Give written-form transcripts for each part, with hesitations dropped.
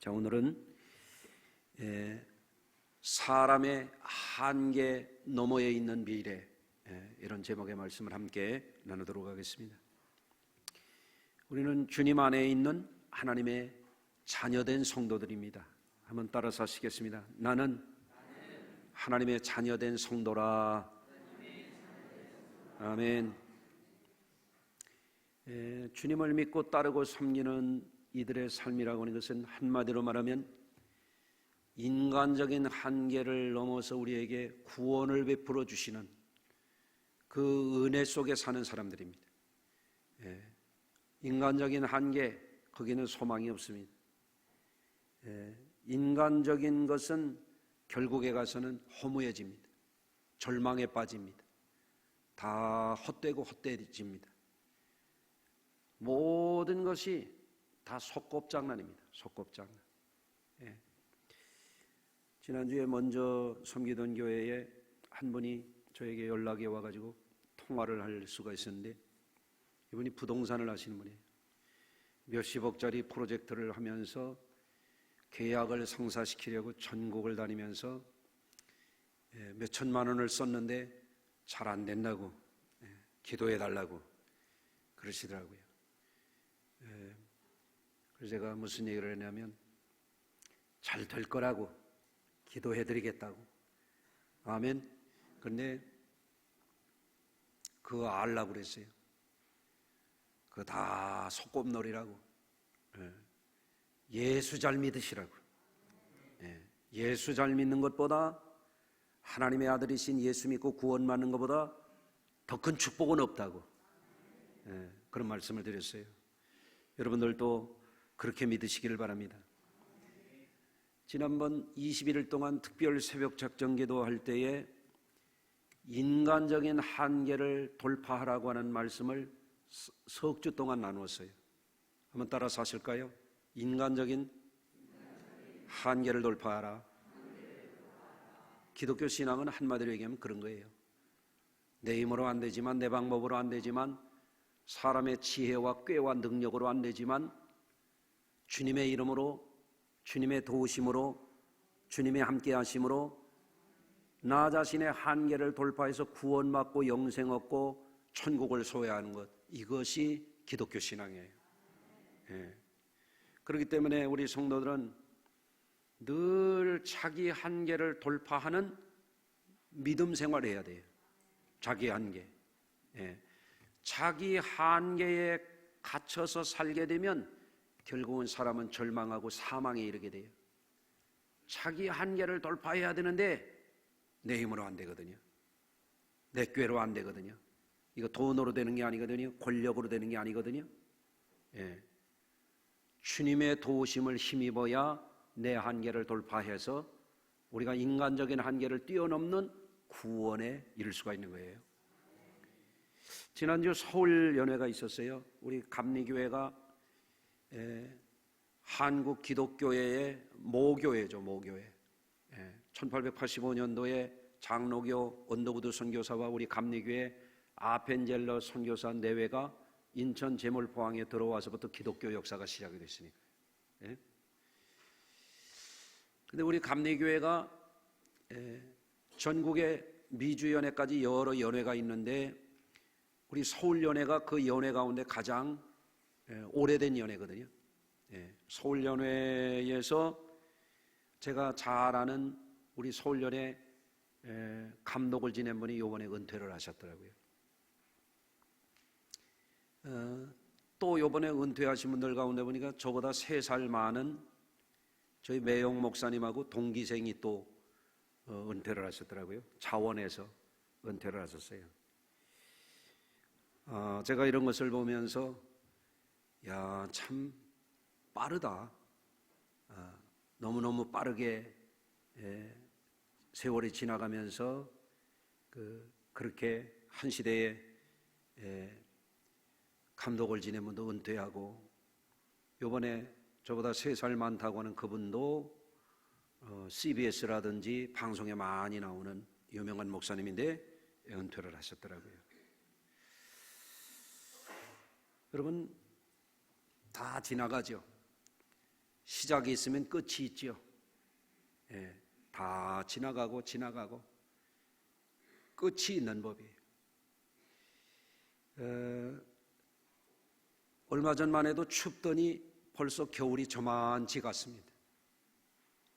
자, 오늘은 사람의 한계 너머에 있는 미래, 이런 제목의 말씀을 함께 나누도록 하겠습니다. 우리는 주님 안에 있는 하나님의 자녀된 성도들입니다. 한번 따라서 하시겠습니다. 나는 하나님의 자녀된 성도라. 아멘. 주님을 믿고 따르고 섬기는 이들의 삶이라고 하는 것은 한마디로 말하면 인간적인 한계를 넘어서 우리에게 구원을 베풀어 주시는 그 은혜 속에 사는 사람들입니다. 인간적인 한계, 거기는 소망이 없습니다. 인간적인 것은 결국에 가서는 허무해집니다. 절망에 빠집니다. 다 헛되고 헛되어집니다. 모든 것이 다 속곱장난입니다. 속곱장난. 지난주에 먼저 섬기던 교회에 한 분이 저에게 연락이 와가지고 통화를 할 수가 있었는데, 이분이 부동산을 하시는 분이에요. 몇십억짜리 프로젝트를 하면서 계약을 성사시키려고 전국을 다니면서 몇천만 원을 썼는데 잘 안 된다고 기도해 달라고 그러시더라고요. 그래서 제가 무슨 얘기를 했냐면 잘 될 거라고 기도해 드리겠다고. 아멘. 그런데 그거 알라고 그랬어요. 그거 다 속꼽놀이라고. 예수 잘 믿으시라고. 예수 잘 믿는 것보다, 하나님의 아들이신 예수 믿고 구원받는 것보다 더 큰 축복은 없다고. 그런 말씀을 드렸어요. 여러분들도 그렇게 믿으시기를 바랍니다. 지난번 21일 동안 특별 새벽 작전 기도할 때에 인간적인 한계를 돌파하라고 하는 말씀을 석 주 동안 나누었어요. 한번 따라서 하실까요? 인간적인 한계를 돌파하라. 기독교 신앙은 한마디로 얘기하면 그런 거예요. 내 힘으로 안 되지만, 내 방법으로 안 되지만, 사람의 지혜와 꾀와 능력으로 안 되지만, 주님의 이름으로, 주님의 도우심으로, 주님의 함께 하심으로 나 자신의 한계를 돌파해서 구원받고 영생 얻고 천국을 소유하는 것, 이것이 기독교 신앙이에요. 그렇기 때문에 우리 성도들은 늘 자기 한계를 돌파하는 믿음 생활을 해야 돼요. 자기 한계. 자기 한계에 갇혀서 살게 되면 결국은 사람은 절망하고 사망에 이르게 돼요. 자기 한계를 돌파해야 되는데 내 힘으로 안 되거든요. 내 꾀로 안 되거든요. 이거 돈으로 되는 게 아니거든요. 권력으로 되는 게 아니거든요. 주님의 도우심을 힘입어야 내 한계를 돌파해서 우리가 인간적인 한계를 뛰어넘는 구원에 이를 수가 있는 거예요. 지난주 서울 연회가 있었어요. 우리 감리교회가 한국 기독교회의 모교회죠. 모교회. 1885년도에 장로교 언더우드 선교사와 우리 감리교회 아펜젤러 선교사 내외가 인천 제물포항에 들어와서부터 기독교 역사가 시작이 됐으니까. 근데 우리 감리교회가 전국에 미주연회까지 여러 연회가 있는데, 우리 서울연회가 그 연회 가운데 가장 오래된 연회거든요. 서울연회에서 제가 잘 아는 우리 서울연회 감독을 지낸 분이 이번에 은퇴를 하셨더라고요. 또 이번에 은퇴하신 분들 가운데 보니까 저보다 3살 많은 저희 매용 목사님하고 동기생이 또 은퇴를 하셨더라고요. 자원에서 은퇴를 하셨어요. 제가 이런 것을 보면서 야, 참 빠르다. 너무너무 빠르게 세월이 지나가면서 그렇게 한 시대에 감독을 지낸 분도 은퇴하고, 이번에 저보다 3살 많다고 하는 그분도 CBS라든지 방송에 많이 나오는 유명한 목사님인데 은퇴를 하셨더라고요. 여러분, 다 지나가죠. 시작이 있으면 끝이 있죠. 예, 다 지나가고 끝이 있는 법이에요. 얼마 전만 해도 춥더니 벌써 겨울이 저만치 갔습니다.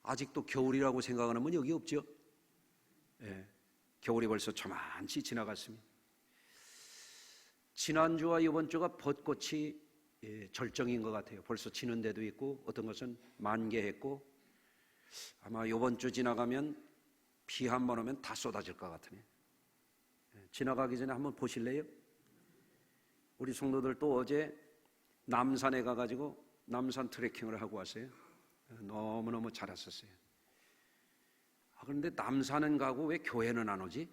아직도 겨울이라고 생각하는 분 여기 없죠? 예, 겨울이 벌써 저만치 지나갔습니다. 지난주와 이번 주가 벚꽃이 절정인 것 같아요. 벌써 지는 데도 있고 어떤 것은 만개했고 아마 이번 주 지나가면 비 한 번 오면 다 쏟아질 것 같으네요. 지나가기 전에 한번 보실래요? 우리 성도들도 어제 남산에 가가지고 남산 트레킹을 하고 왔어요. 너무너무 잘 왔었어요. 그런데 남산은 가고 왜 교회는 안 오지?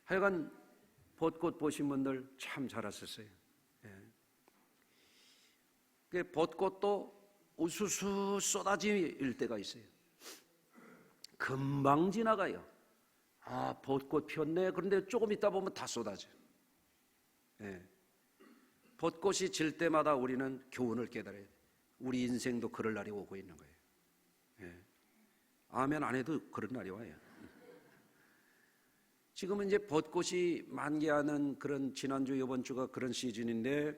하여간 벚꽃 보신 분들 참 잘 왔었어요. 벚꽃도 우수수 쏟아질 때가 있어요. 금방 지나가요. 벚꽃 피었네. 그런데 조금 있다 보면 다 쏟아져요. 벚꽃이 질 때마다 우리는 교훈을 깨달아야 돼요. 우리 인생도 그럴 날이 오고 있는 거예요. 아멘 안 해도 그런 날이 와요. 지금은 이제 벚꽃이 만개하는 그런 지난주 이번 주가 그런 시즌인데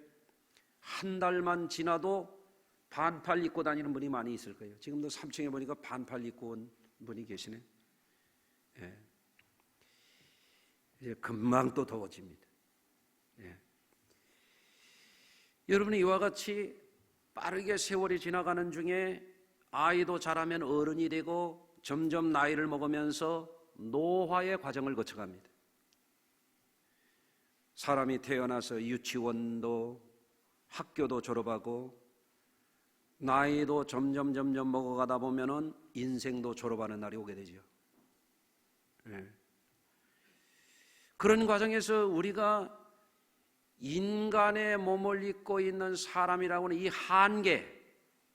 한 달만 지나도 반팔 입고 다니는 분이 많이 있을 거예요. 지금도 3층에 보니까 반팔 입고 온 분이 계시네. 이제 금방 또 더워집니다. 여러분이 이와 같이 빠르게 세월이 지나가는 중에 아이도 자라면 어른이 되고 점점 나이를 먹으면서 노화의 과정을 거쳐갑니다. 사람이 태어나서 유치원도 학교도 졸업하고 나이도 점점 먹어가다 보면은 인생도 졸업하는 날이 오게 되죠. 그런 과정에서 우리가 인간의 몸을 입고 있는 사람이라고 하는 이 한계,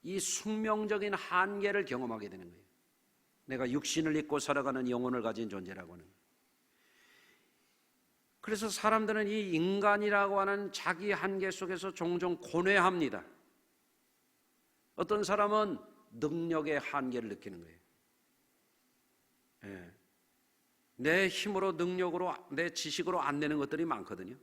이 숙명적인 한계를 경험하게 되는 거예요. 내가 육신을 입고 살아가는 영혼을 가진 존재라고 하는. 그래서 사람들은 이 인간이라고 하는 자기 한계 속에서 종종 고뇌합니다. 어떤 사람은 능력의 한계를 느끼는 거예요. 내 힘으로, 능력으로, 내 지식으로 안 되는 것들이 많거든요.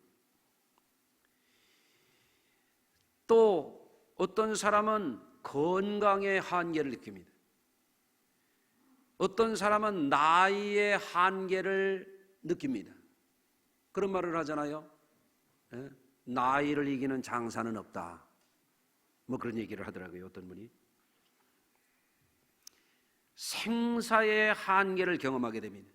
또 어떤 사람은 건강의 한계를 느낍니다. 어떤 사람은 나이의 한계를 느낍니다. 그런 말을 하잖아요. 나이를 이기는 장사는 없다. 뭐 그런 얘기를 하더라고요. 어떤 분이. 생사의 한계를 경험하게 됩니다.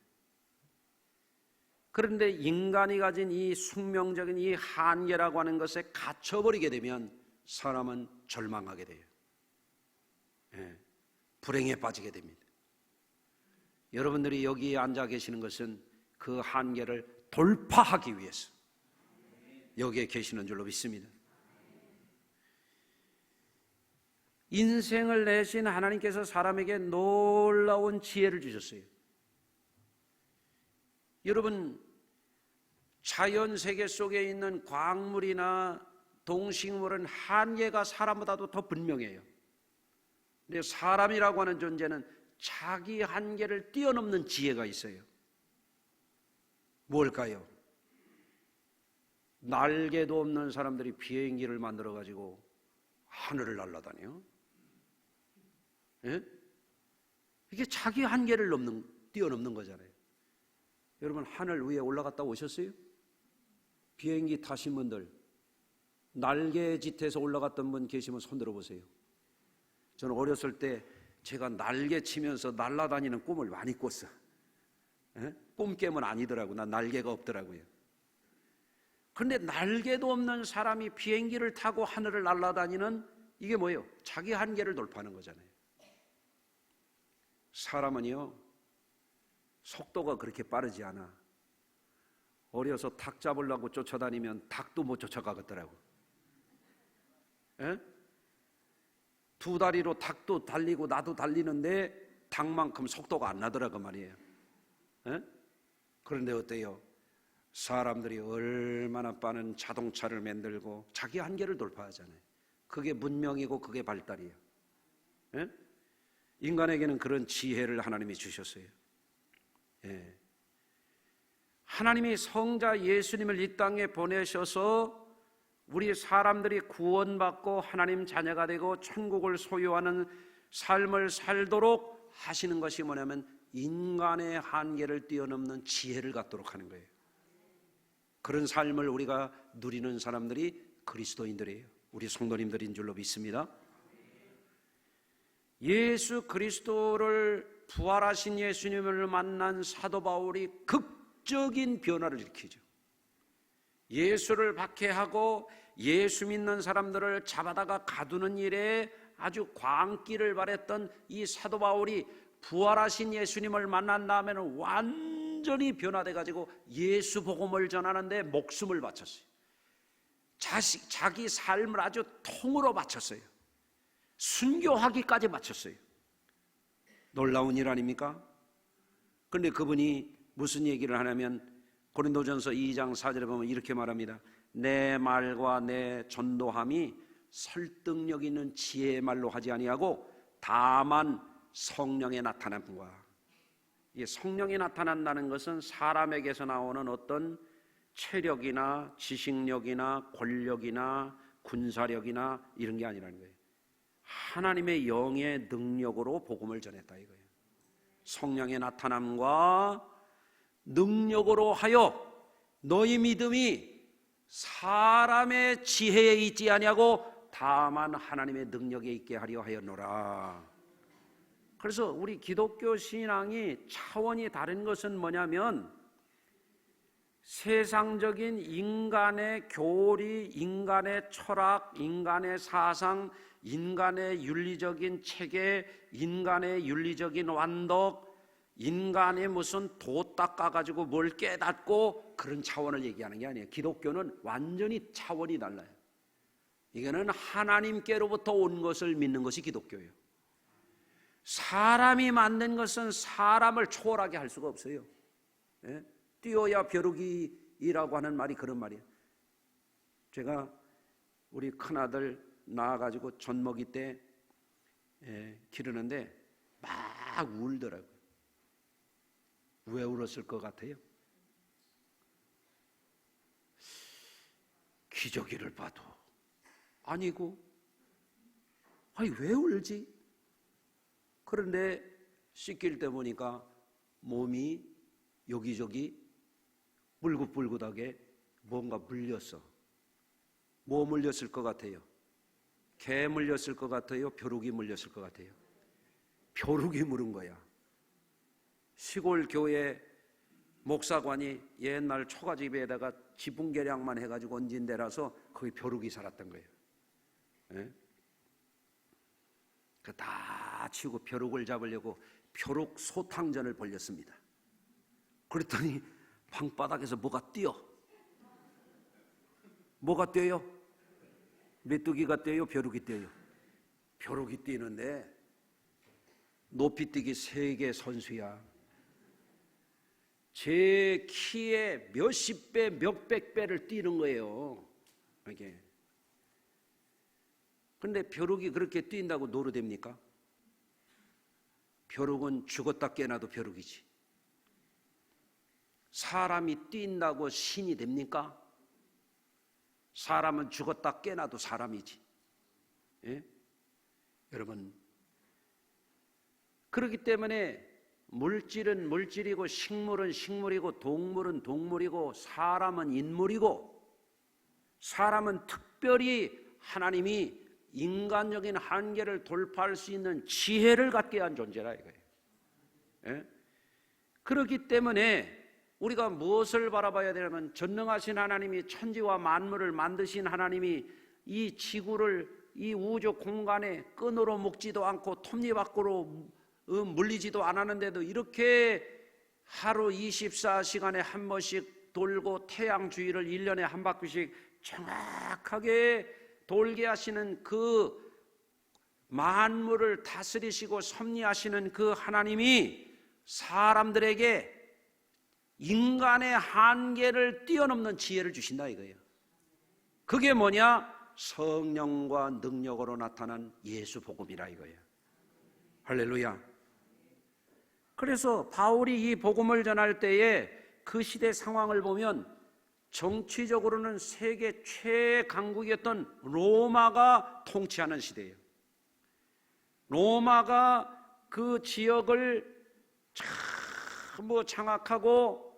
그런데 인간이 가진 이 숙명적인 이 한계라고 하는 것에 갇혀버리게 되면 사람은 절망하게 돼요. 불행에 빠지게 됩니다. 여러분들이 여기에 앉아 계시는 것은 그 한계를 돌파하기 위해서 여기에 계시는 줄로 믿습니다. 인생을 내신 하나님께서 사람에게 놀라운 지혜를 주셨어요. 여러분, 자연 세계 속에 있는 광물이나 동식물은 한계가 사람보다도 더 분명해요. 근데 사람이라고 하는 존재는 자기 한계를 뛰어넘는 지혜가 있어요. 뭘까요? 날개도 없는 사람들이 비행기를 만들어 가지고 하늘을 날아다녀요. 이게 자기 한계를 뛰어넘는 거잖아요. 여러분, 하늘 위에 올라갔다 오셨어요? 비행기 타신 분들, 날개 짙어서 올라갔던 분 계시면 손 들어보세요. 저는 어렸을 때 제가 날개 치면서 날아다니는 꿈을 많이 꿨어. 꿈 깨면 아니더라고. 난 날개가 없더라고요. 그런데 날개도 없는 사람이 비행기를 타고 하늘을 날아다니는 이게 뭐예요? 자기 한계를 돌파하는 거잖아요. 사람은요, 속도가 그렇게 빠르지 않아. 어려서 닭 잡으려고 쫓아다니면 닭도 못 쫓아가겠더라고. 두 다리로 닭도 달리고 나도 달리는데 닭만큼 속도가 안 나더라고 말이에요. 그런데 어때요? 사람들이 얼마나 빠른 자동차를 만들고 자기 한계를 돌파하잖아요. 그게 문명이고 그게 발달이에요. 예? 인간에게는 그런 지혜를 하나님이 주셨어요. 예. 하나님이 성자 예수님을 이 땅에 보내셔서 우리 사람들이 구원받고 하나님 자녀가 되고 천국을 소유하는 삶을 살도록 하시는 것이 뭐냐면 인간의 한계를 뛰어넘는 지혜를 갖도록 하는 거예요. 그런 삶을 우리가 누리는 사람들이 그리스도인들이에요. 우리 성도님들인 줄로 믿습니다. 예수 그리스도를 부활하신 예수님을 만난 사도 바울이 극적인 변화를 일으키죠. 예수를 박해하고 예수 믿는 사람들을 잡아다가 가두는 일에 아주 광기를 발했던 이 사도 바울이 부활하신 예수님을 만난 다음에는 완전히 변화돼 가지고 예수 복음을 전하는데 목숨을 바쳤어요. 자기 삶을 아주 통으로 바쳤어요. 순교하기까지 바쳤어요. 놀라운 일 아닙니까? 그런데 그분이 무슨 얘기를 하냐면 고린도전서 2장 4절에 보면 이렇게 말합니다. 내 말과 내 전도함이 설득력 있는 지혜의 말로 하지 아니하고 다만 성령의 나타남과, 이 성령이 나타난다는 것은 사람에게서 나오는 어떤 체력이나 지식력이나 권력이나 군사력이나 이런 게 아니라는 거예요. 하나님의 영의 능력으로 복음을 전했다 이거예요. 성령의 나타남과 능력으로 하여 너희 믿음이 사람의 지혜에 있지 아니하고 다만 하나님의 능력에 있게 하려 하였노라. 그래서 우리 기독교 신앙이 차원이 다른 것은 뭐냐면 세상적인 인간의 교리, 인간의 철학, 인간의 사상, 인간의 윤리적인 체계, 인간의 윤리적인 완덕, 인간의 무슨 도 닦아가지고 뭘 깨닫고 그런 차원을 얘기하는 게 아니에요. 기독교는 완전히 차원이 달라요. 이거는 하나님께로부터 온 것을 믿는 것이 기독교예요. 사람이 만든 것은 사람을 초월하게 할 수가 없어요. 예? 뛰어야 벼룩이라고 하는 말이 그런 말이에요. 제가 우리 큰아들 낳아가지고 젖먹이 때 기르는데 막 울더라고요. 왜 울었을 것 같아요? 기저귀를 봐도 아니고, 아니 왜 울지? 그런데 씻길 때 보니까 몸이 여기저기 불긋불긋하게 뭔가 물렸어. 뭐 물렸을 것 같아요? 개 물렸을 것 같아요? 벼룩이 물렸을 것 같아요? 벼룩이 물은 거야. 시골 교회 목사관이 옛날 초가집에다가 지붕계량만 해가지고 얹은 데라서 거기 벼룩이 살았던 거예요. 예? 그 다 치우고 벼룩을 잡으려고 벼룩 소탕전을 벌였습니다. 그랬더니 방바닥에서 뭐가 뛰어. 뭐가 뛰어요? 메뚜기가 뛰어요? 벼룩이 뛰어요? 벼룩이 뛰는데 높이뛰기 세계 선수야. 제 키에 몇십 배, 몇백 배를 뛰는 거예요. 이게. 그런데 벼룩이 그렇게 뛴다고 노루됩니까? 벼룩은 죽었다 깨나도 벼룩이지. 사람이 뛴다고 신이 됩니까? 사람은 죽었다 깨나도 사람이지. 예? 여러분, 그렇기 때문에 물질은 물질이고 식물은 식물이고 동물은 동물이고 사람은 인물이고, 사람은 특별히 하나님이 인간적인 한계를 돌파할 수 있는 지혜를 갖게 한 존재라 이거예요. 예? 그렇기 때문에 우리가 무엇을 바라봐야 되냐면 전능하신 하나님이 천지와 만물을 만드신 하나님이 이 지구를 이 우주 공간에 끈으로 묶지도 않고 톱니바퀴로 물리지도 않았는데도 이렇게 하루 24시간에 한 번씩 돌고 태양 주위를 1년에 한 바퀴씩 정확하게 돌게 하시는 그 만물을 다스리시고 섭리하시는 그 하나님이 사람들에게 인간의 한계를 뛰어넘는 지혜를 주신다 이거예요. 그게 뭐냐? 성령과 능력으로 나타난 예수 복음이라 이거예요. 할렐루야. 그래서 바울이 이 복음을 전할 때에 그 시대 상황을 보면 정치적으로는 세계 최강국이었던 로마가 통치하는 시대예요. 로마가 그 지역을 전부 장악하고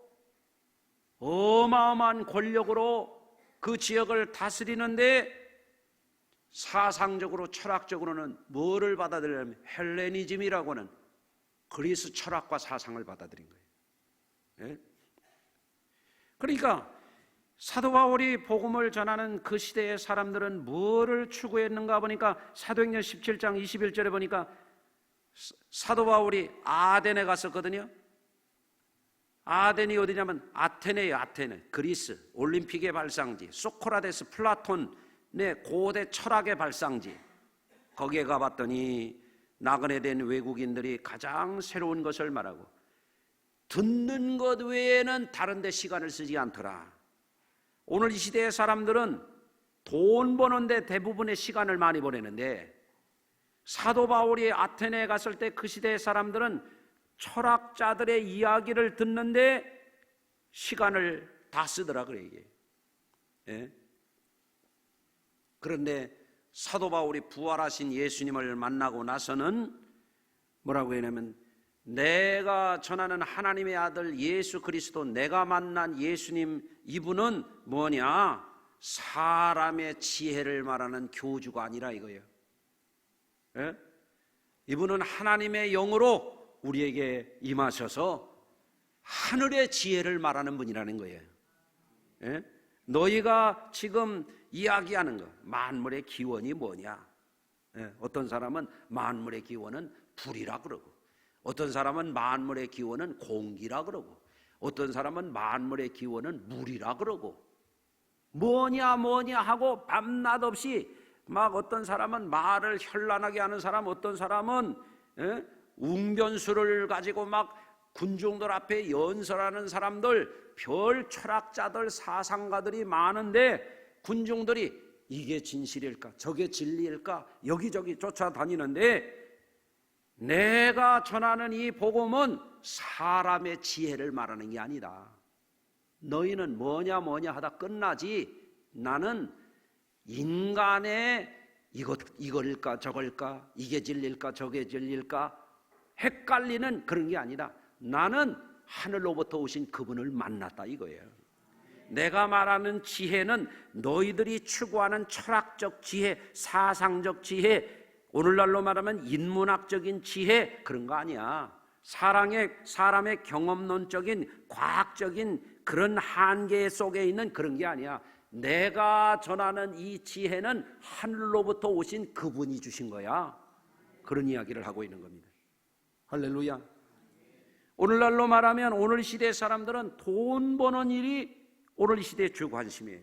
어마어마한 권력으로 그 지역을 다스리는데 사상적으로 철학적으로는 뭐를 받아들이냐면 헬레니즘이라고 하는 그리스 철학과 사상을 받아들인 거예요. 예? 그러니까 사도 바울이 복음을 전하는 그 시대의 사람들은 뭐를 추구했는가 보니까 사도행전 17장 21절에 보니까 사도 바울이 아덴에 갔었거든요. 아덴이 어디냐면 아테네예요. 아테네. 그리스 올림픽의 발상지, 소크라테스, 플라톤의 고대 철학의 발상지. 거기에 가봤더니 나그네 된 외국인들이 가장 새로운 것을 말하고 듣는 것 외에는 다른 데 시간을 쓰지 않더라. 오늘 이 시대의 사람들은 돈 버는데 대부분의 시간을 많이 보내는데 사도 바울이 아테네에 갔을 때 그 시대의 사람들은 철학자들의 이야기를 듣는데 시간을 다 쓰더라 그래 이게. 예? 그런데 사도 바울이 부활하신 예수님을 만나고 나서는 뭐라고 했냐면 내가 전하는 하나님의 아들 예수 그리스도, 내가 만난 예수님, 이분은 뭐냐? 사람의 지혜를 말하는 교주가 아니라 이거예요. 예? 이분은 하나님의 영으로 우리에게 임하셔서 하늘의 지혜를 말하는 분이라는 거예요. 예? 너희가 지금 이야기하는 거, 만물의 기원이 뭐냐? 예? 어떤 사람은 만물의 기원은 불이라 그러고, 어떤 사람은 만물의 기원은 공기라 그러고, 어떤 사람은 만물의 기원은 물이라 그러고, 뭐냐 하고 밤낮 없이 막 어떤 사람은 말을 현란하게 하는 사람, 어떤 사람은 웅변수를 가지고 막 군중들 앞에 연설하는 사람들, 별 철학자들, 사상가들이 많은데 군중들이 이게 진실일까? 저게 진리일까? 여기저기 쫓아다니는데 내가 전하는 이 복음은 사람의 지혜를 말하는 게 아니다. 너희는 뭐냐 하다 끝나지. 나는 인간의 이걸까 저걸까, 이게 진리일까 저게 진리일까 헷갈리는 그런 게 아니다. 나는 하늘로부터 오신 그분을 만났다 이거예요. 내가 말하는 지혜는 너희들이 추구하는 철학적 지혜, 사상적 지혜, 오늘날로 말하면 인문학적인 지혜, 그런 거 아니야. 사람의 경험론적인 과학적인 그런 한계 속에 있는 그런 게 아니야. 내가 전하는 이 지혜는 하늘로부터 오신 그분이 주신 거야. 그런 이야기를 하고 있는 겁니다. 할렐루야. 오늘날로 말하면 오늘 시대 사람들은 돈 버는 일이 오늘 시대의 주 관심이에요.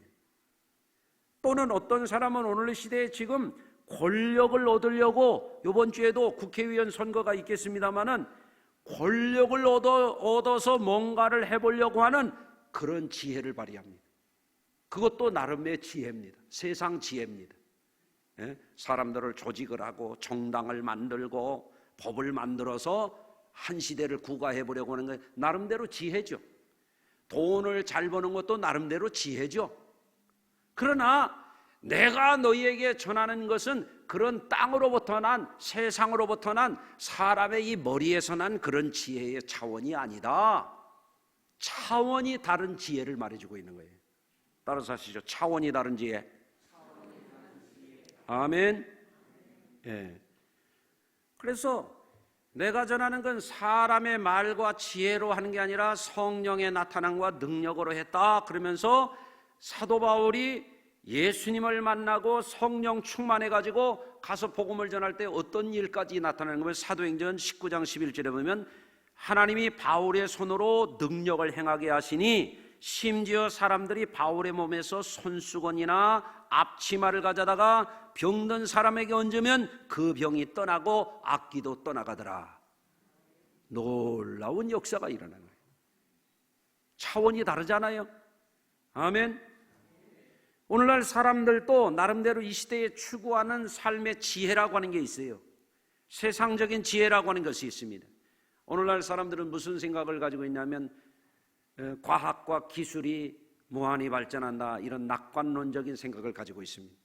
또는 어떤 사람은 오늘 시대에 지금 권력을 얻으려고, 이번 주에도 국회의원 선거가 있겠습니다마는 권력을 얻어서 뭔가를 해보려고 하는 그런 지혜를 발휘합니다. 그것도 나름의 지혜입니다. 세상 지혜입니다. 예? 사람들을 조직을 하고 정당을 만들고 법을 만들어서 한 시대를 구가해보려고 하는 건 나름대로 지혜죠. 돈을 잘 버는 것도 나름대로 지혜죠. 그러나 내가 너희에게 전하는 것은 그런 땅으로부터 난, 세상으로부터 난, 사람의 이 머리에서 난 그런 지혜의 차원이 아니다. 차원이 다른 지혜를 말해주고 있는 거예요. 따라서 하시죠. 차원이 다른 지혜. 아멘. 예. 그래서 내가 전하는 건 사람의 말과 지혜로 하는 게 아니라 성령의 나타남과 능력으로 했다. 그러면서 사도 바울이 예수님을 만나고 성령 충만해가지고 가서 복음을 전할 때 어떤 일까지 나타나는 거면 사도행전 19장 11절에 보면 하나님이 바울의 손으로 능력을 행하게 하시니 심지어 사람들이 바울의 몸에서 손수건이나 앞치마를 가져다가 병든 사람에게 얹으면 그 병이 떠나고 악기도 떠나가더라. 놀라운 역사가 일어나는 거예요. 차원이 다르잖아요. 아멘. 오늘날 사람들도 나름대로 이 시대에 추구하는 삶의 지혜라고 하는 게 있어요. 세상적인 지혜라고 하는 것이 있습니다. 오늘날 사람들은 무슨 생각을 가지고 있냐면 과학과 기술이 무한히 발전한다, 이런 낙관론적인 생각을 가지고 있습니다.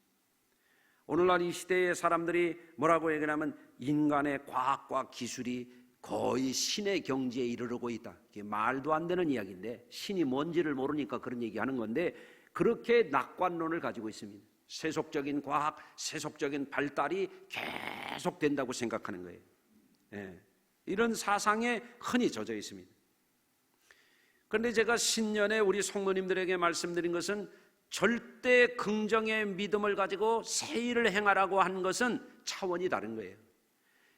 오늘날 이 시대의 사람들이 뭐라고 얘기하냐면 인간의 과학과 기술이 거의 신의 경지에 이르르고 있다. 이게 말도 안 되는 이야기인데, 신이 뭔지를 모르니까 그런 얘기하는 건데, 그렇게 낙관론을 가지고 있습니다. 세속적인 과학, 세속적인 발달이 계속된다고 생각하는 거예요. 예. 이런 사상에 흔히 젖어 있습니다. 그런데 제가 신년에 우리 성도님들에게 말씀드린 것은 절대 긍정의 믿음을 가지고 새 일을 행하라고 한 것은 차원이 다른 거예요.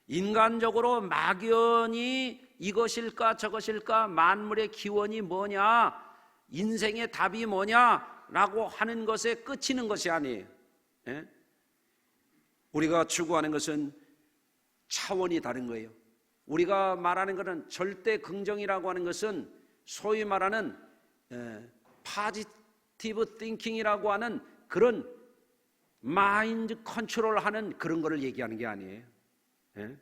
인간적으로 막연히 이것일까 저것일까, 만물의 기원이 뭐냐, 인생의 답이 뭐냐라고 하는 것에 그치는 것이 아니에요. 예? 우리가 추구하는 것은 차원이 다른 거예요. 우리가 말하는 것은 절대 긍정이라고 하는 것은 소위 말하는 포지티브 띵킹이라고 하는 그런 마인드 컨트롤하는 그런 거를 얘기하는 게 아니에요.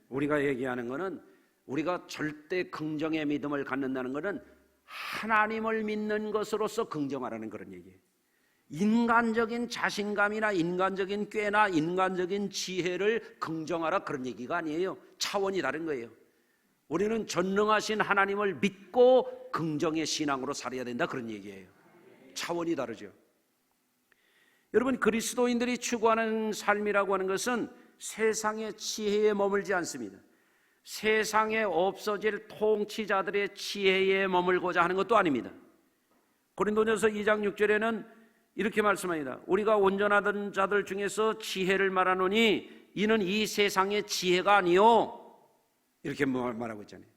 우리가 얘기하는 것은, 우리가 절대 긍정의 믿음을 갖는다는 것은 하나님을 믿는 것으로서 긍정하라는 그런 얘기예요. 인간적인 자신감이나 인간적인 꾀나 인간적인 지혜를 긍정하라, 그런 얘기가 아니에요. 차원이 다른 거예요. 우리는 전능하신 하나님을 믿고 긍정의 신앙으로 살아야 된다, 그런 얘기예요. 차원이 다르죠. 여러분, 그리스도인들이 추구하는 삶이라고 하는 것은 세상의 지혜에 머물지 않습니다. 세상에 없어질 통치자들의 지혜에 머물고자 하는 것도 아닙니다. 고린도전서 2장 6절에는 이렇게 말씀합니다. 우리가 온전하던 자들 중에서 지혜를 말하노니 이는 이 세상의 지혜가 아니요, 이렇게 말하고 있잖아요.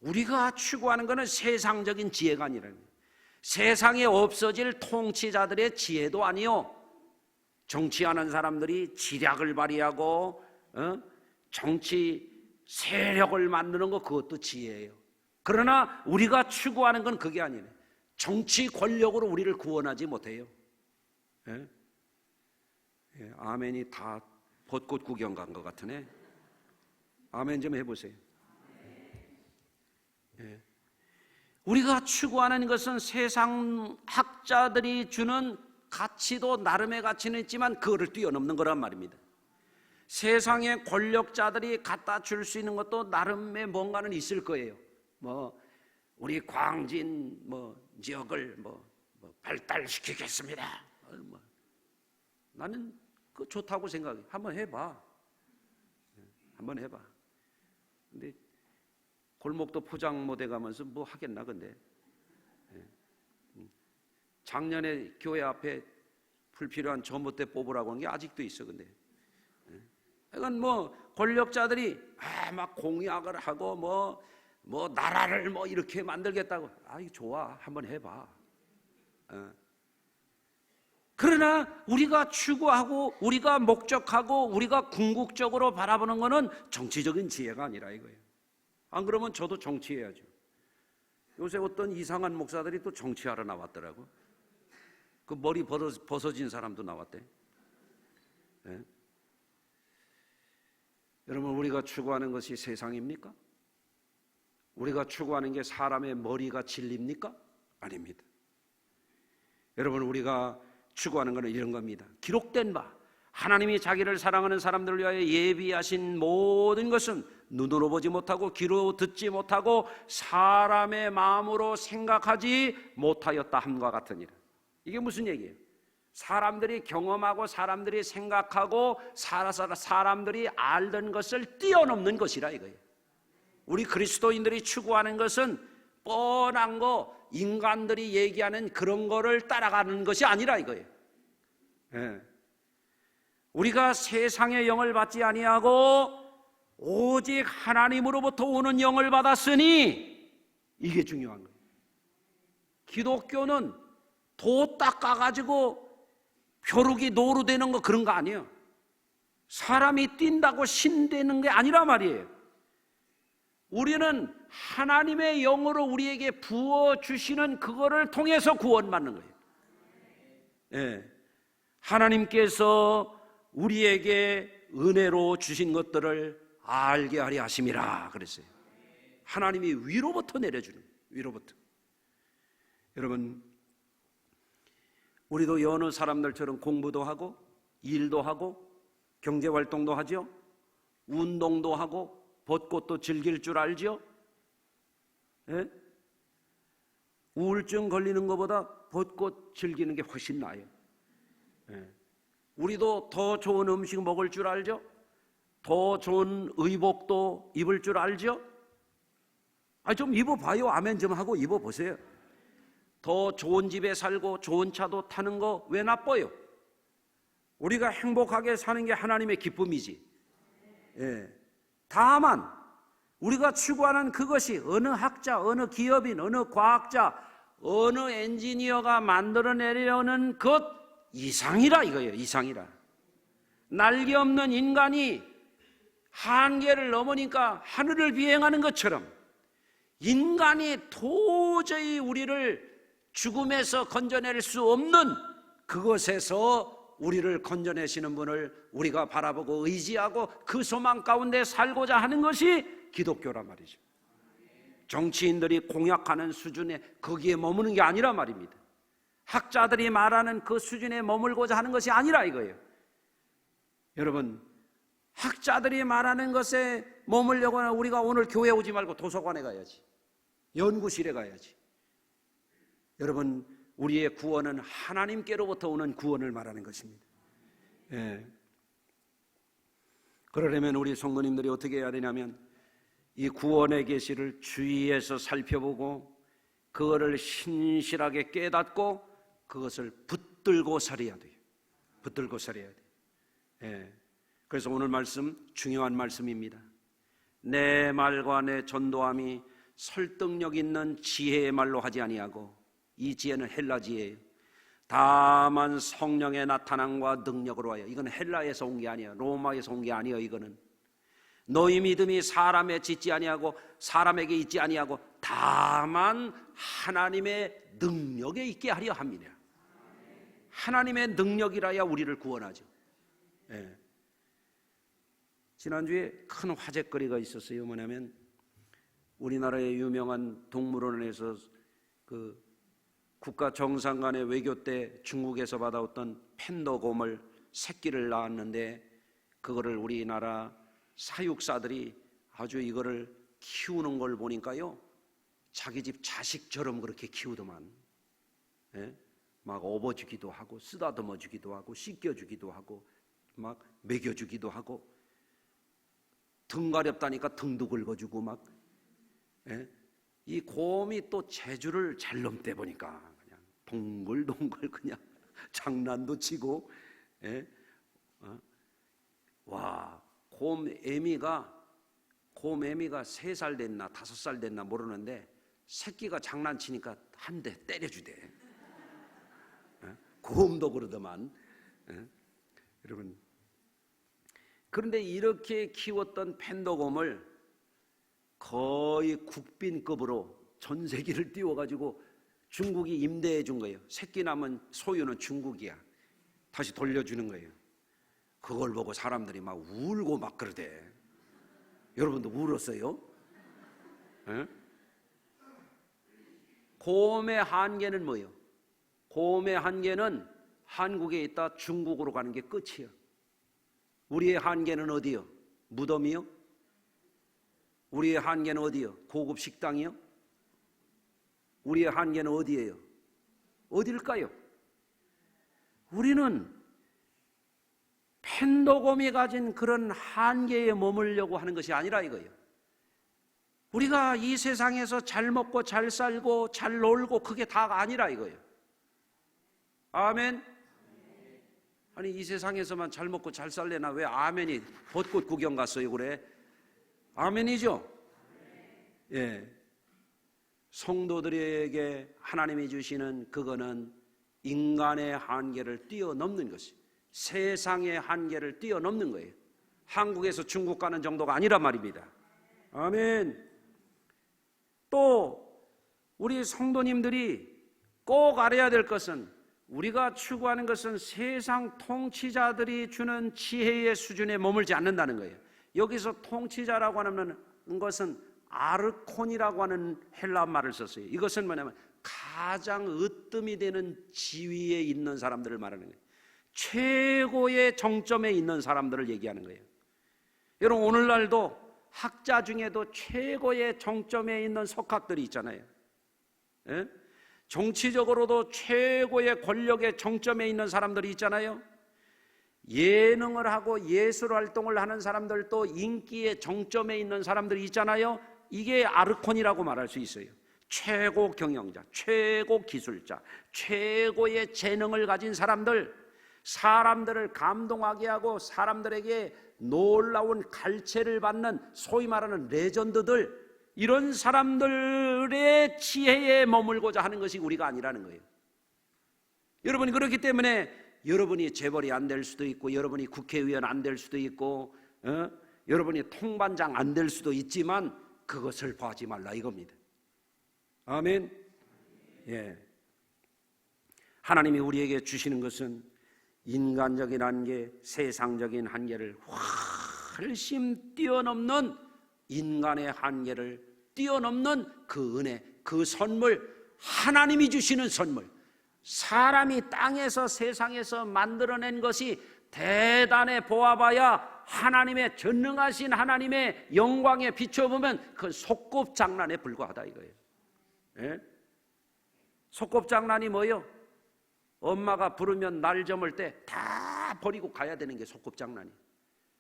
우리가 추구하는 것은 세상적인 지혜가 아니라는 거예요. 세상에 없어질 통치자들의 지혜도 아니요, 정치하는 사람들이 지략을 발휘하고 정치 세력을 만드는 거, 그것도 지혜예요. 그러나 우리가 추구하는 건 그게 아니에요. 정치 권력으로 우리를 구원하지 못해요. 예? 예, 아멘이 다 벚꽃 구경 간 것 같으네. 아멘 좀 해보세요. 예. 우리가 추구하는 것은 세상 학자들이 주는 가치도 나름의 가치는 있지만 그거를 뛰어넘는 거란 말입니다. 세상의 권력자들이 갖다 줄 수 있는 것도 나름의 뭔가는 있을 거예요. 뭐 우리 광진 지역을 발달시키겠습니다. 나는 그 좋다고 생각해. 한번 해봐. 한번 해봐. 근데 골목도 포장 못 해가면서 뭐 하겠나 근데. 작년에 교회 앞에 불필요한 전봇대 뽑으라고 한 게 아직도 있어. 근데 그러니까 권력자들이 막 공약을 하고 나라를 이렇게 만들겠다고. 이거 좋아, 한번 해봐. 그러나 우리가 추구하고 우리가 목적하고 우리가 궁극적으로 바라보는 것은 정치적인 지혜가 아니라 이거예요. 안 그러면 저도 정치해야죠. 요새 어떤 이상한 목사들이 또 정치하러 나왔더라고. 그 머리 벗어진 사람도 나왔대. 네? 여러분, 우리가 추구하는 것이 세상입니까? 우리가 추구하는 게 사람의 머리가 진리입니까? 아닙니다. 여러분, 우리가 추구하는 것은 이런 겁니다. 기록된 바 하나님이 자기를 사랑하는 사람들을 위하여 예비하신 모든 것은 눈으로 보지 못하고 귀로 듣지 못하고 사람의 마음으로 생각하지 못하였다 함과 같으니라. 이게 무슨 얘기예요? 사람들이 경험하고 사람들이 생각하고 사람들이 알던 것을 뛰어넘는 것이라 이거예요. 우리 그리스도인들이 추구하는 것은 뻔한 거, 인간들이 얘기하는 그런 거를 따라가는 것이 아니라 이거예요. 네. 우리가 세상의 영을 받지 아니하고 오직 하나님으로부터 오는 영을 받았으니, 이게 중요한 거예요. 기독교는 도 닦아가지고 벼룩이 노루 되는 거, 그런 거 아니에요. 사람이 뛴다고 신 되는 게 아니라 말이에요. 우리는 하나님의 영으로 우리에게 부어주시는 그거를 통해서 구원받는 거예요. 예. 하나님께서 우리에게 은혜로 주신 것들을 알게 하려 하심이라 그랬어요. 하나님이 위로부터 내려주는 거예요. 위로부터. 여러분, 우리도 여느 사람들처럼 공부도 하고 일도 하고 경제활동도 하죠. 운동도 하고 벚꽃도 즐길 줄 알죠. 예? 우울증 걸리는 것보다 벚꽃 즐기는 게 훨씬 나아요. 예. 우리도 더 좋은 음식 먹을 줄 알죠. 더 좋은 의복도 입을 줄 알죠. 좀 입어봐요. 아멘 좀 하고 입어보세요. 더 좋은 집에 살고 좋은 차도 타는 거 왜 나빠요? 우리가 행복하게 사는 게 하나님의 기쁨이지. 예. 다만 우리가 추구하는 그것이 어느 학자, 어느 기업인, 어느 과학자, 어느 엔지니어가 만들어내려는 것 이상이라 이거예요. 이상이라. 날개 없는 인간이 한계를 넘으니까 하늘을 비행하는 것처럼 인간이 도저히 우리를 죽음에서 건져낼 수 없는 그것에서 우리를 건져내시는 분을 우리가 바라보고 의지하고 그 소망 가운데 살고자 하는 것이 기독교란 말이죠. 정치인들이 공약하는 수준에 거기에 머무는 게 아니라 말입니다. 학자들이 말하는 그 수준에 머물고자 하는 것이 아니라 이거예요. 여러분, 학자들이 말하는 것에 머물려고 하면 우리가 오늘 교회 오지 말고 도서관에 가야지. 연구실에 가야지. 여러분, 우리의 구원은 하나님께로부터 오는 구원을 말하는 것입니다. 예. 그러려면 우리 성도님들이 어떻게 해야 되냐면 이 구원의 계시를 주위에서 살펴보고 그거를 신실하게 깨닫고 그것을 붙들고 살아야 돼요. 붙들고 살아야 돼요. 예. 그래서 오늘 말씀 중요한 말씀입니다. 내 말과 내 전도함이 설득력 있는 지혜의 말로 하지 아니하고, 이 지혜는 헬라 지혜예요. 다만 성령의 나타남과 능력으로 하여. 이건 헬라에서 온 게 아니에요. 로마에서 온 게 아니에요. 이거는 너희 믿음이 사람에 짓지 아니하고 사람에게 있지 아니하고 다만 하나님의 능력에 있게 하려 합니다. 하나님의 능력이라야 우리를 구원하죠. 예. 지난주에 큰 화제거리가 있었어요. 뭐냐면 우리나라의 유명한 동물원에서 그 국가 정상 간의 외교 때 중국에서 받아왔던 팬더곰을 새끼를 낳았는데 그거를 우리나라 사육사들이 아주 이거를 키우는 걸 보니까요, 자기 집 자식처럼 그렇게 키우더만. 예? 막 업어주기도 하고 쓰다듬어주기도 하고 씻겨주기도 하고 막 먹여주기도 하고 등 가렵다니까 등도 긁어주고 막. 예? 이 곰이 또 재주를 잘 넘대 보니까 그냥 동글동글 그냥 장난도 치고. 예? 와, 곰 애미가 3살 됐나 5살 됐나 모르는데 새끼가 장난치니까 한 대 때려주대. 예? 곰도 그러더만. 예? 여러분, 그런데 이렇게 키웠던 팬더곰을 거의 국빈급으로 전 세계를 띄워가지고 중국이 임대해 준 거예요. 새끼 남은 소유는 중국이야. 다시 돌려주는 거예요. 그걸 보고 사람들이 막 울고 막 그러대. 여러분도 울었어요? 에? 곰의 한계는 뭐예요? 곰의 한계는 한국에 있다 중국으로 가는 게 끝이에요. 우리의 한계는 어디요? 무덤이요? 우리의 한계는 어디요? 고급 식당이요? 우리의 한계는 어디예요? 어딜까요? 우리는 팬더곰이 가진 그런 한계에 머물려고 하는 것이 아니라 이거예요. 우리가 이 세상에서 잘 먹고 잘 살고 잘 놀고 그게 다가 아니라 이거예요. 아멘. 아니, 이 세상에서만 잘 먹고 잘 살래나 왜 아멘이 벚꽃 구경 갔어요 그래? 아멘이죠? 예. 성도들에게 하나님이 주시는 그거는 인간의 한계를 뛰어넘는 것이에요. 세상의 한계를 뛰어넘는 거예요. 한국에서 중국 가는 정도가 아니란 말입니다. 아멘. 또 우리 성도님들이 꼭 알아야 될 것은 우리가 추구하는 것은 세상 통치자들이 주는 지혜의 수준에 머물지 않는다는 거예요. 여기서 통치자라고 하는 것은 아르콘이라고 하는 헬라 말을 썼어요. 이것은 뭐냐면 가장 으뜸이 되는 지위에 있는 사람들을 말하는 거예요. 최고의 정점에 있는 사람들을 얘기하는 거예요. 여러분, 오늘날도 학자 중에도 최고의 정점에 있는 석학들이 있잖아요. 예? 정치적으로도 최고의 권력의 정점에 있는 사람들이 있잖아요. 예능을 하고 예술 활동을 하는 사람들도 인기의 정점에 있는 사람들이 있잖아요. 이게 아르콘이라고 말할 수 있어요. 최고 경영자, 최고 기술자, 최고의 재능을 가진 사람들, 사람들을 감동하게 하고 사람들에게 놀라운 갈채를 받는 소위 말하는 레전드들, 이런 사람들의 지혜에 머물고자 하는 것이 우리가 아니라는 거예요. 여러분이 그렇기 때문에 여러분이 재벌이 안 될 수도 있고, 여러분이 국회의원 안 될 수도 있고, 여러분이 통반장 안 될 수도 있지만 그것을 봐지 말라 이겁니다. 아멘. 예. 하나님이 우리에게 주시는 것은 인간적인 한계, 세상적인 한계를 훨씬 뛰어넘는, 인간의 한계를 뛰어넘는 그 은혜, 그 선물, 하나님이 주시는 선물. 사람이 땅에서 세상에서 만들어낸 것이 대단해 보아봐야 하나님의 전능하신 하나님의 영광에 비춰보면 그 소꿉장난에 불과하다 이거예요. 예? 소꿉장난이 뭐예요? 엄마가 부르면 날 저물 때 다 버리고 가야 되는 게 소꿉장난이에요.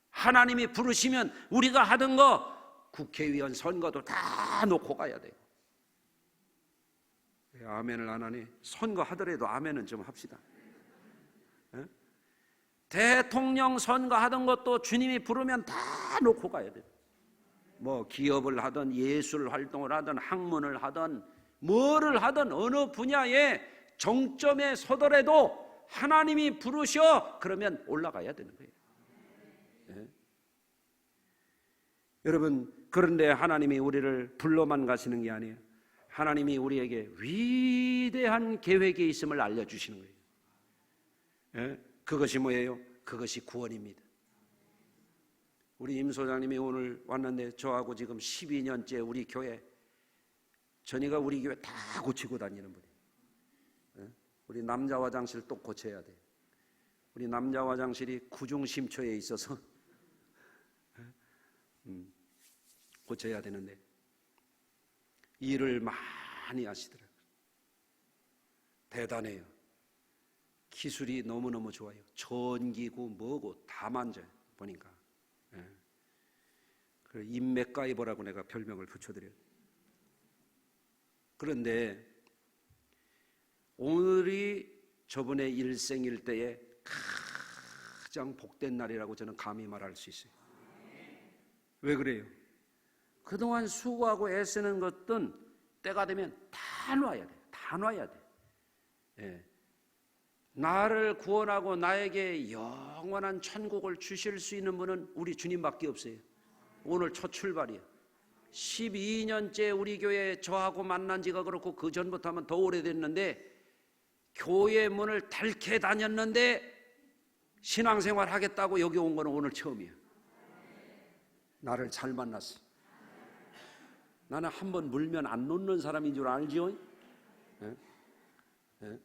하나님이 부르시면 우리가 하던 거, 국회의원 선거도 다 놓고 가야 돼요. 왜 아멘을 안 하니? 선거 하더라도 아멘은 좀 합시다. 예? 대통령 선거 하던 것도 주님이 부르면 다 놓고 가야 돼요. 뭐 기업을 하든 예술 활동을 하든 학문을 하든 뭐를 하든 어느 분야에 정점에 서더라도 하나님이 부르셔 그러면 올라가야 되는 거예요. 예? 여러분, 그런데 하나님이 우리를 불러만 가시는 게 아니에요. 하나님이 우리에게 위대한 계획이 있음을 알려주시는 거예요. 예? 그것이 뭐예요? 그것이 구원입니다. 우리 임 소장님이 오늘 왔는데 저하고 지금 12년째 우리 교회, 전이가 우리 교회 다 고치고 다니는 분이에요. 예? 우리 남자 화장실 또 고쳐야 돼요. 우리 남자 화장실이 구중심초에 있어서 고쳐야 되는데 일을 많이 하시더라고요. 대단해요. 기술이 너무너무 좋아요. 전기구 뭐고 다 만져요. 보니까. 예. 인맥가이버라고 내가 별명을 붙여드려요. 그런데 오늘이 저분의 일생일대에 가장 복된 날이라고 저는 감히 말할 수 있어요. 왜 그래요? 그동안 수고하고 애쓰는 것은 때가 되면 다 놔야 돼요. 다 놔야 돼요. 예. 나를 구원하고 나에게 영원한 천국을 주실 수 있는 분은 우리 주님밖에 없어요. 오늘 첫 출발이에요. 12년째 우리 교회에 저하고 만난 지가 그렇고 그 전부터 하면 더 오래됐는데, 교회 문을 닳게 다녔는데 신앙생활 하겠다고 여기 온 거는 오늘 처음이에요. 나를 잘 만났어. 나는 한번 물면 안 놓는 사람인 줄 알지요? 예? 예?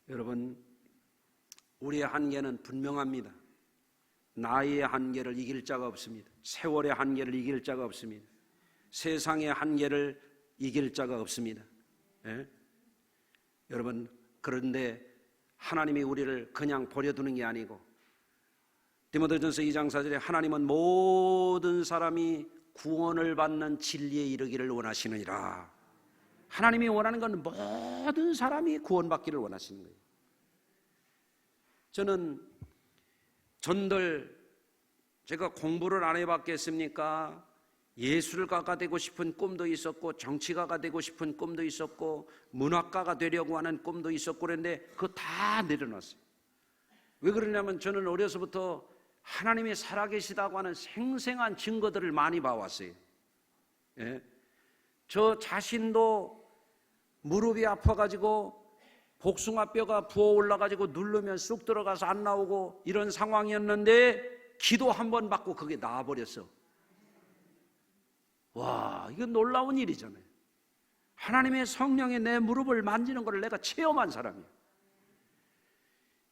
여러분, 우리의 한계는 분명합니다. 나이의 한계를 이길 자가 없습니다. 세월의 한계를 이길 자가 없습니다. 세상의 한계를 이길 자가 없습니다. 예? 여러분, 그런데 하나님이 우리를 그냥 버려두는 게 아니고, 디모데전서 2장 4절에 하나님은 모든 사람이 구원을 받는 진리에 이르기를 원하시느니라. 하나님이 원하는 건 모든 사람이 구원받기를 원하시는 거예요. 저는 전들 제가 공부를 안 해봤겠습니까? 예술가가 되고 싶은 꿈도 있었고, 정치가가 되고 싶은 꿈도 있었고, 문학가가 되려고 하는 꿈도 있었고, 그런데 그거 다 내려놨어요. 왜 그러냐면 저는 어려서부터 하나님이 살아계시다고 하는 생생한 증거들을 많이 봐왔어요. 예? 저 자신도 무릎이 아파가지고 복숭아뼈가 부어 올라가지고 누르면 쑥 들어가서 안 나오고 이런 상황이었는데 기도 한 번 받고 그게 나아버렸어. 와, 이건 놀라운 일이잖아요. 하나님의 성령이 내 무릎을 만지는 것을 내가 체험한 사람이에요.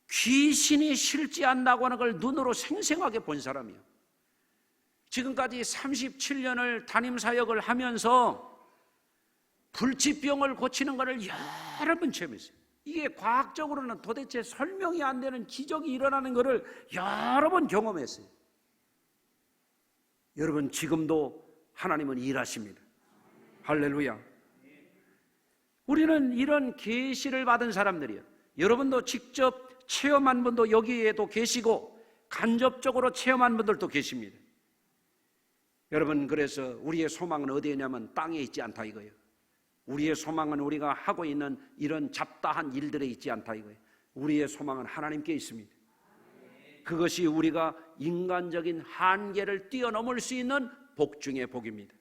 귀신이 실지 않다고 하는 걸 눈으로 생생하게 본 사람이에요. 지금까지 37년을 담임사역을 하면서 불치병을 고치는 것을 여러 번 체험했어요. 이게 과학적으로는 도대체 설명이 안 되는 기적이 일어나는 것을 여러 번 경험했어요. 여러분, 지금도 하나님은 일하십니다. 할렐루야. 우리는 이런 계시를 받은 사람들이에요. 여러분도 직접 체험한 분도 여기에도 계시고 간접적으로 체험한 분들도 계십니다. 여러분, 그래서 우리의 소망은 어디에 있냐면 땅에 있지 않다 이거예요. 우리의 소망은 우리가 하고 있는 이런 잡다한 일들에 있지 않다 이거예요. 우리의 소망은 하나님께 있습니다. 그것이 우리가 인간적인 한계를 뛰어넘을 수 있는 복 중의 복입니다.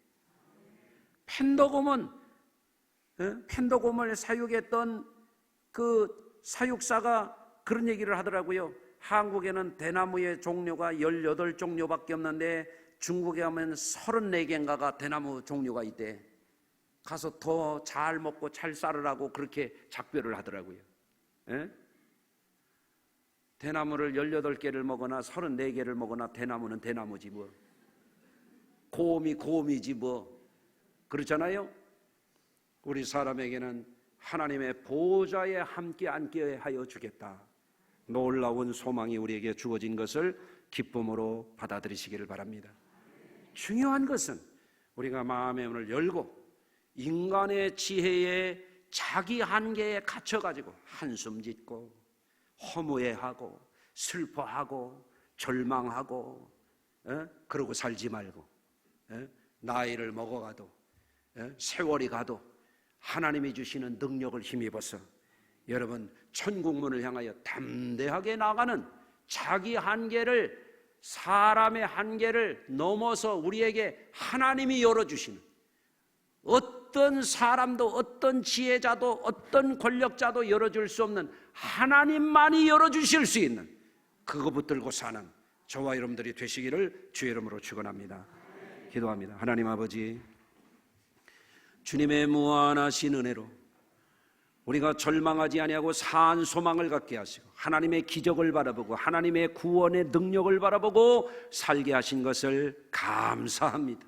펜더곰을 사육했던 그 사육사가 그런 얘기를 하더라고요. 한국에는 대나무의 종류가 18종류밖에 없는데 중국에 가면 34개인가가 대나무 종류가 있대. 가서 더 잘 먹고 잘 살으라고 그렇게 작별을 하더라고요. 예? 대나무를 18개를 먹거나 34개를 먹거나 대나무는 대나무지 뭐. 곰이 곰이지 뭐. 그렇잖아요. 우리 사람에게는 하나님의 보좌에 함께 앉게 하여 주겠다. 놀라운 소망이 우리에게 주어진 것을 기쁨으로 받아들이시기를 바랍니다. 중요한 것은 우리가 마음의 문을 열고 인간의 지혜에 자기 한계에 갇혀가지고 한숨 짓고 허무해하고 슬퍼하고 절망하고 그러고 살지 말고 나이를 먹어가도 세월이 가도 하나님이 주시는 능력을 힘입어서 여러분 천국문을 향하여 담대하게 나가는 자기 한계를 사람의 한계를 넘어서 우리에게 하나님이 열어주시는 어떤 사람도 어떤 지혜자도 어떤 권력자도 열어줄 수 없는 하나님만이 열어주실 수 있는 그거 붙들고 사는 저와 여러분들이 되시기를 주의 이름으로 축원합니다. 기도합니다. 하나님 아버지, 주님의 무한하신 은혜로 우리가 절망하지 아니하고 산 소망을 갖게 하시고 하나님의 기적을 바라보고 하나님의 구원의 능력을 바라보고 살게 하신 것을 감사합니다.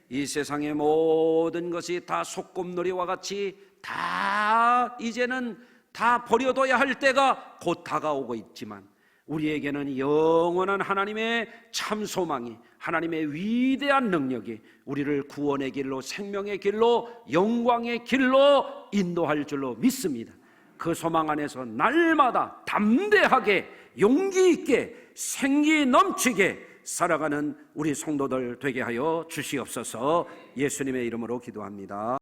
이 세상의 모든 것이 다 소꿉놀이와 같이 다 이제는 다 버려둬야 할 때가 곧 다가오고 있지만 우리에게는 영원한 하나님의 참 소망이 하나님의 위대한 능력이 우리를 구원의 길로 생명의 길로 영광의 길로 인도할 줄로 믿습니다. 그 소망 안에서 날마다 담대하게 용기 있게 생기 넘치게 살아가는 우리 성도들 되게 하여 주시옵소서. 예수님의 이름으로 기도합니다.